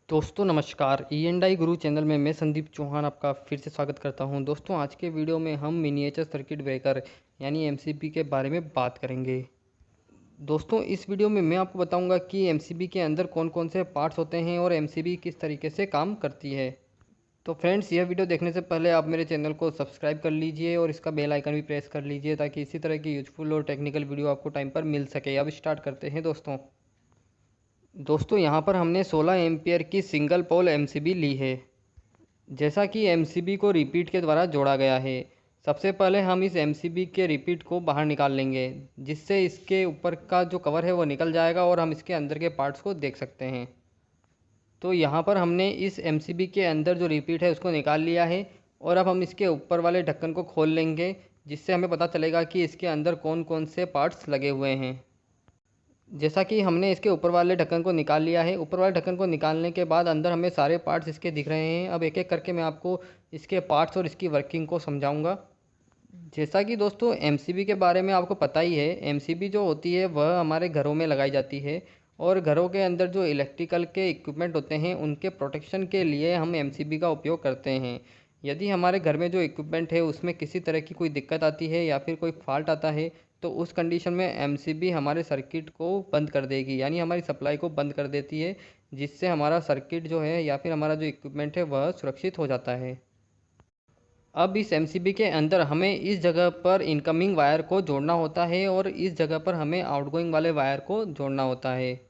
दोस्तों नमस्कार। ई&आई गुरु चैनल में मैं संदीप चौहान आपका फिर से स्वागत करता हूं। दोस्तों आज के वीडियो में हम मिनिएचर सर्किट ब्रेकर यानी एमसीबी के बारे में बात करेंगे। दोस्तों इस वीडियो में मैं आपको बताऊंगा कि एमसीबी के अंदर कौन कौन से पार्ट्स होते हैं और एमसीबी किस तरीके से काम करती है। तो फ्रेंड्स, यह वीडियो देखने से पहले आप मेरे चैनल को सब्सक्राइब कर लीजिए और इसका बेल आइकन भी प्रेस कर लीजिए ताकि इसी तरह की यूजफुल और टेक्निकल वीडियो आपको टाइम पर मिल सके। अब स्टार्ट करते हैं दोस्तों यहाँ पर हमने 16 एम्पियर की सिंगल पोल एमसीबी ली है। जैसा कि एमसीबी को रिपीट के द्वारा जोड़ा गया है, सबसे पहले हम इस एमसीबी के रिपीट को बाहर निकाल लेंगे, जिससे इसके ऊपर का जो कवर है वो निकल जाएगा और हम इसके अंदर के पार्ट्स को देख सकते हैं। तो यहाँ पर हमने इस एमसीबी के अंदर जो रिपीट है उसको निकाल लिया है और अब हम इसके ऊपर वाले ढक्कन को खोल लेंगे, जिससे हमें पता चलेगा कि इसके अंदर कौन कौन से पार्ट्स लगे हुए हैं। जैसा कि हमने इसके ऊपर वाले ढक्कन को निकाल लिया है। ऊपर वाले ढक्कन को निकालने के बाद अंदर हमें सारे पार्ट्स इसके दिख रहे हैं। अब एक एक करके मैं आपको इसके पार्ट्स और इसकी वर्किंग को समझाऊंगा। जैसा कि दोस्तों एमसीबी के बारे में आपको पता ही है, एमसीबी जो होती है वह हमारे घरों में लगाई जाती है और घरों के अंदर जो इलेक्ट्रिकल के इक्विपमेंट होते हैं उनके प्रोटेक्शन के लिए हम एमसीबी का उपयोग करते हैं। यदि हमारे घर में जो इक्विपमेंट है उसमें किसी तरह की कोई दिक्कत आती है या फिर कोई फॉल्ट आता है, तो उस कंडीशन में एमसीबी हमारे सर्किट को बंद कर देगी, यानी हमारी सप्लाई को बंद कर देती है, जिससे हमारा सर्किट जो है या फिर हमारा जो इक्विपमेंट है वह सुरक्षित हो जाता है। अब इस एमसीबी के अंदर हमें इस जगह पर इनकमिंग वायर को जोड़ना होता है और इस जगह पर हमें आउटगोइंग वाले वायर को जोड़ना होता है।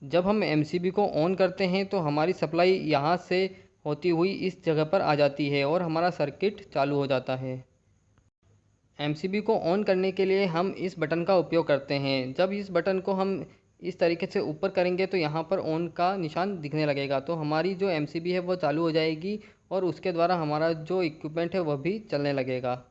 जब हम एमसीबी को ऑन करते हैं तो हमारी सप्लाई यहाँ से होती हुई इस जगह पर आ जाती है और हमारा सर्किट चालू हो जाता है। एमसीबी को ऑन करने के लिए हम इस बटन का उपयोग करते हैं। जब इस बटन को हम इस तरीके से ऊपर करेंगे तो यहाँ पर ऑन का निशान दिखने लगेगा, तो हमारी जो एमसीबी है वो चालू हो जाएगी और उसके द्वारा हमारा जो इक्विपमेंट है वह भी चलने लगेगा।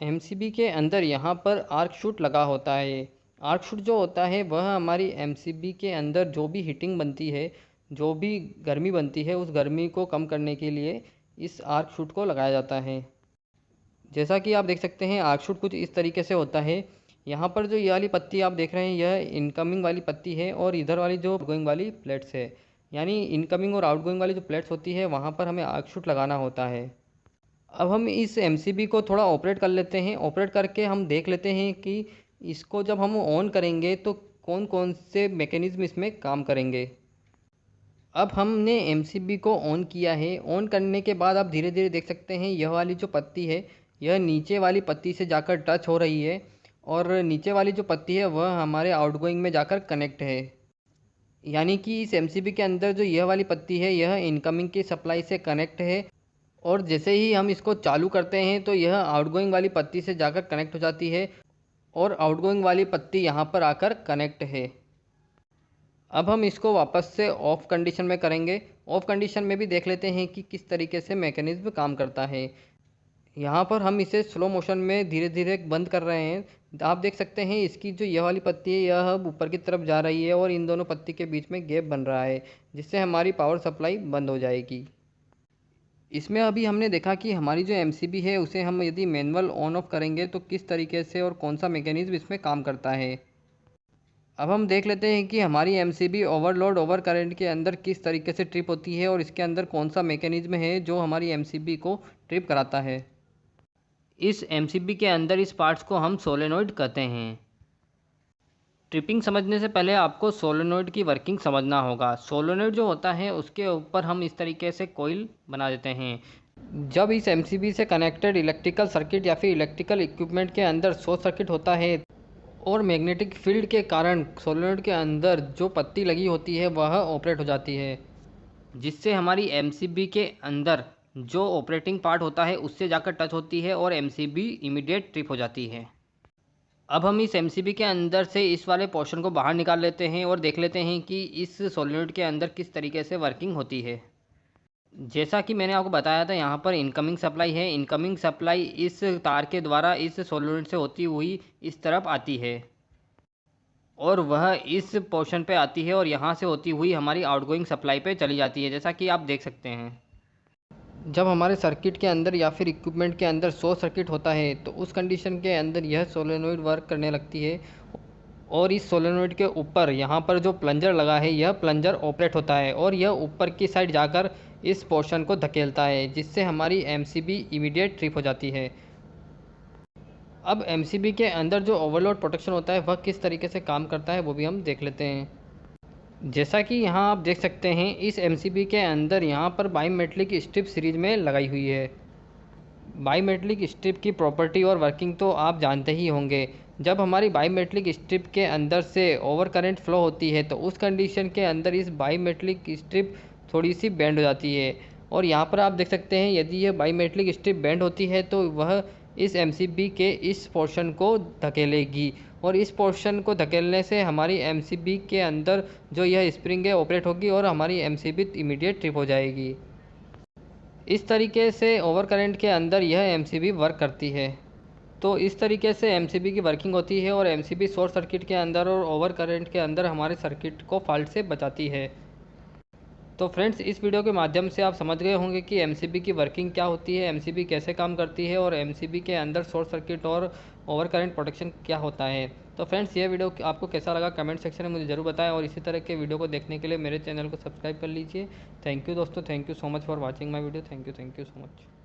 एमसीबी के अंदर यहाँ पर आर्क शूट लगा होता है। आर्क शूट जो होता है वह हमारी एमसीबी के अंदर जो भी हीटिंग बनती है, जो भी गर्मी बनती है, उस गर्मी को कम करने के लिए इस आर्क शूट को लगाया जाता है। जैसा कि आप देख सकते हैं आर्क शूट कुछ इस तरीके से होता है। यहाँ पर जो ये वाली पत्ती आप देख रहे हैं यह इनकमिंग वाली पत्ती है और इधर वाली जो आउटगोइंग वाली प्लेट्स है, यानी इनकमिंग और आउटगोइंग वाली जो प्लेट्स होती है वहाँ पर हमें आर्क शूट लगाना होता है। अब हम इस एमसीबी को थोड़ा ऑपरेट कर लेते हैं। ऑपरेट करके हम देख लेते हैं कि इसको जब हम ऑन करेंगे तो कौन कौन से मैकेनिज़्म इसमें काम करेंगे। अब हमने एमसीबी को ऑन किया है। ऑन करने के बाद आप धीरे धीरे देख सकते हैं यह वाली जो पत्ती है यह नीचे वाली पत्ती से जाकर टच हो रही है और नीचे वाली जो पत्ती है वह हमारे आउटगोइंग में जाकर कनेक्ट है। यानी कि इस एमसीबी के अंदर जो यह वाली पत्ती है यह इनकमिंग की सप्लाई से कनेक्ट है और जैसे ही हम इसको चालू करते हैं तो यह आउटगोइंग वाली पत्ती से जाकर कनेक्ट हो जाती है और आउटगोइंग वाली पत्ती यहाँ पर आकर कनेक्ट है। अब हम इसको वापस से ऑफ़ कंडीशन में करेंगे। ऑफ़ कंडीशन में भी देख लेते हैं कि किस तरीके से मैकेनिज़्म काम करता है। यहाँ पर हम इसे स्लो मोशन में धीरे धीरे बंद कर रहे हैं। आप देख सकते हैं इसकी जो यह वाली पत्ती है यह अब ऊपर की तरफ जा रही है और इन दोनों पत्ती के बीच में गैप बन रहा है, जिससे हमारी पावर सप्लाई बंद हो जाएगी। इसमें अभी हमने देखा कि हमारी जो एमसीबी है उसे हम यदि मैनुअल ऑन ऑफ करेंगे तो किस तरीके से और कौन सा मैकेनिज़्म इसमें काम करता है। अब हम देख लेते हैं कि हमारी एमसीबी ओवरलोड ओवर करंट के अंदर किस तरीके से ट्रिप होती है और इसके अंदर कौन सा मैकेनिज़्म है जो हमारी एमसीबी को ट्रिप कराता है। इस एमसीबी के अंदर इस पार्ट्स को हम सोलेनोइड कहते हैं। ट्रिपिंग समझने से पहले आपको सोलेनोइड की वर्किंग समझना होगा। सोलेनोइड जो होता है उसके ऊपर हम इस तरीके से कोईल बना देते हैं। जब इस एमसीबी से कनेक्टेड इलेक्ट्रिकल सर्किट या फिर इलेक्ट्रिकल इक्विपमेंट के अंदर शॉर्ट सर्किट होता है और मैग्नेटिक फील्ड के कारण सोलेनोइड के अंदर जो पत्ती लगी होती है वह ऑपरेट हो जाती है, जिससे हमारी एमसीबी के अंदर जो ऑपरेटिंग पार्ट होता है उससे जाकर टच होती है और एमसीबी इमीडिएट ट्रिप हो जाती है। अब हम इस एमसीबी के अंदर से इस वाले पोर्शन को बाहर निकाल लेते हैं और देख लेते हैं कि इस सोलेनोइड के अंदर किस तरीके से वर्किंग होती है। जैसा कि मैंने आपको बताया था यहाँ पर इनकमिंग सप्लाई है। इनकमिंग सप्लाई इस तार के द्वारा इस सोलेनोइड से होती हुई इस तरफ आती है और वह इस पोर्शन पे आती है और यहाँ से होती हुई हमारी आउटगोइंग सप्लाई पे चली जाती है, जैसा कि आप देख सकते हैं। जब हमारे सर्किट के अंदर या फिर इक्विपमेंट के अंदर शॉर्ट सर्किट होता है तो उस कंडीशन के अंदर यह सोलेनोइड वर्क करने लगती है और इस सोलेनोइड के ऊपर यहाँ पर जो प्लंजर लगा है, यह प्लंजर ऑपरेट होता है और यह ऊपर की साइड जाकर इस पोर्शन को धकेलता है, जिससे हमारी एमसीबी इमीडिएट ट्रिप हो जाती है। अब एमसीबी के अंदर जो ओवरलोड प्रोटेक्शन होता है वह किस तरीके से काम करता है वो भी हम देख लेते हैं। जैसा कि यहाँ आप देख सकते हैं, इस एमसीबी के अंदर यहाँ पर बाईमेटलिक स्ट्रिप सीरीज में लगाई हुई है। बाईमेटलिक स्ट्रिप की प्रॉपर्टी और वर्किंग तो आप जानते ही होंगे। जब हमारी बाईमेटलिक स्ट्रिप के अंदर से ओवर करंट फ्लो होती है तो उस कंडीशन के अंदर इस बाईमेटलिक स्ट्रिप थोड़ी सी बेंड हो जाती है। और यहाँ पर आप देख सकते हैं, यदि यह बाईमेटलिक स्ट्रिप बेंड होती है तो वह इस एमसीबी के इस पोर्शन को धकेलेगी और इस पोर्शन को धकेलने से हमारी एमसीबी के अंदर जो यह स्प्रिंग है ऑपरेट होगी और हमारी एमसीबी इमीडिएट ट्रिप हो जाएगी। इस तरीके से ओवर करंट के अंदर यह एमसीबी वर्क करती है। तो इस तरीके से एमसीबी की वर्किंग होती है और एमसीबी शॉर्ट सर्किट के अंदर और ओवर करंट के अंदर हमारे सर्किट को फॉल्ट से बचाती है। तो फ्रेंड्स, इस वीडियो के माध्यम से आप समझ गए होंगे कि एमसीबी की वर्किंग क्या होती है, एमसीबी कैसे काम करती है और एमसीबी के अंदर शॉर्ट सर्किट और ओवर करंट प्रोटेक्शन क्या होता है। तो फ्रेंड्स, ये वीडियो आपको कैसा लगा कमेंट सेक्शन में मुझे ज़रूर बताएं और इसी तरह के वीडियो को देखने के लिए मेरे चैनल को सब्सक्राइब कर लीजिए। थैंक यू दोस्तों, thank you so much for watching my video. Thank you so much.